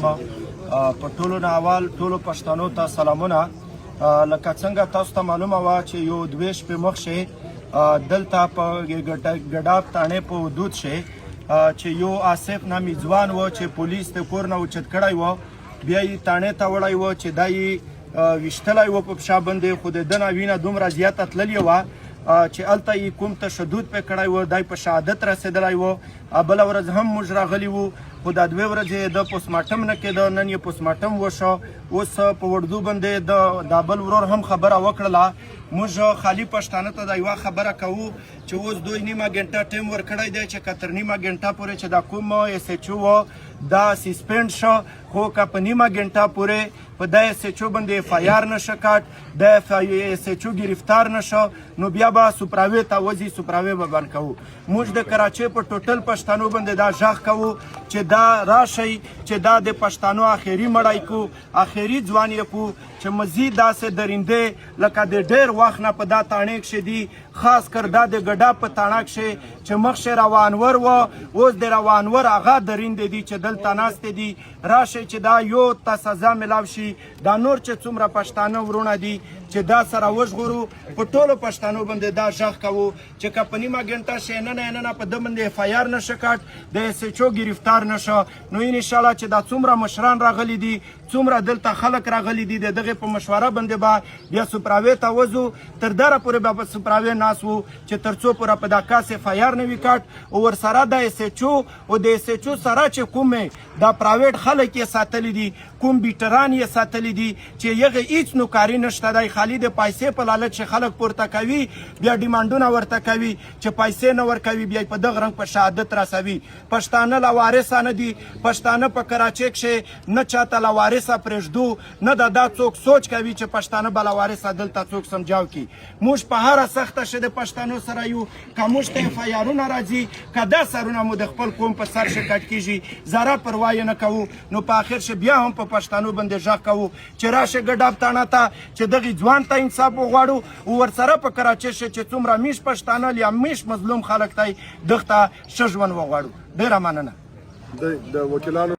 په ټولو نه اول ټولو پښتنو ته سلامونه. لکه څنګه تاسو ته معلومه وه چې یو دوې شپې مخکې دلته په ګډاب تاڼې په حدود چې یو آصف نامي ځوان و چې پولیس د کور نه اوچت کړی و، بیا یې تاڼې ته وړی و چې دا یې ویشتلی و په پښه باندې، خو د ده نه وینه دومره زیاته تللې وه چې هلته یې کوم تشدد پې کړی و، دی په شهادت رسېدلی و. بله ورځ هم موږ راغلي وو، خو دا دوې ورځې د پوسټمارټم نه کېده، نن یې پوسټمارټم وشو. اوس په وردو باندې دا بل ورور هم خبره وکړله. موږ خالي پښتانه ته دا یوه خبره کوو چې اوس دوی نیمه ګنټه ټایم ورکړی دی چې که تر نیمه ګنټه پورې چې دا کوم ایس ایچ او و دا سسپینډ شو، خو که په نیمه ګنټه پورې په دا ایس ایچ او باندې اف آی آر نشه کټ، د ایس ایچ او ګرفتار نشو، نو بیا به سوپراوي ته وځي، سوپراوي به بند کوو. موږ د کراچۍ په ټوټل پښتنو باندې دا غږ کوو چې دا راشئ چې دا د پښتنو آخري مړی کو، آخري ځوان یې کو، چې مزید داسې درنده لکه د ډېر وخت نه په دا تاڼې کښې دي، خاص کر دا د ګډاب په تاڼه کښې چې مخکې روانور و، اوس د روانور هغه درنده دي چې دلته ناستې دي. راشئ چې دا یو ته سزا ملاو شي. دا نور چې څومره پښتانه ورونه دي چې دا سره وژغورو، په ټولو پښتنو باندې دا غږ کوو چې که په نیمه ګنټه شي نن په ده باندې اف آی آر نشه کټ، د ایس ایچ او ګرفتار نشه، نو انشاءالله چې دا څومره مشران راغلي دي، څومره دلته خلک راغلي دي، د دغې په مشوره باندې به بیا سوپراوي ته وځو. تر دره پورې به په سوپراوي ناست وو چې تر څو پوره په دا کاس اف آی آر نه وي کټ، او ورسره د ایس ایچ او او د ایس ایچ او سره چې کومې دا پرایویټ خلک یې ساتلي دي، کوم بیټران یې ساتلي دي چې هغې هېڅ نوکاري نشته دی، خالي د پیسې په لالچ چې خلک پورته کوي، بیا ډیمانډونه ورته کوي چې پیسې نه ورکوي، بیا په دغه رنګ په شهادت رسوي. پښتانه لاوارثه نه دي، پښتانه په کراچۍ کښې نه چاته لاوارثه پرېږدو، نه دا څوک سوچ کوي چې پښتانه به لاوارثه دلته څوک سمجاو کړي. موږ په هره سخته شي د پښتنو سره یو، که موږ ته اف آی آرونه راځي، که دا سرونه مو د خپل قوم په سر شي کټ کېږي، ذره پروا یې نه کوو. نو په آخر شي بیا هم په پښتنو باندې غږ کوو چې راشه ګډاب تاڼه ته چې دغې ځوان ته انصاف وغواړو، او ورسره په کراچۍ شي چې څومره میش پښتانه یا میش مظلوم خلک ته دغ ته ښه ژوند وغواړو. ډېره مننه. د وکیلانو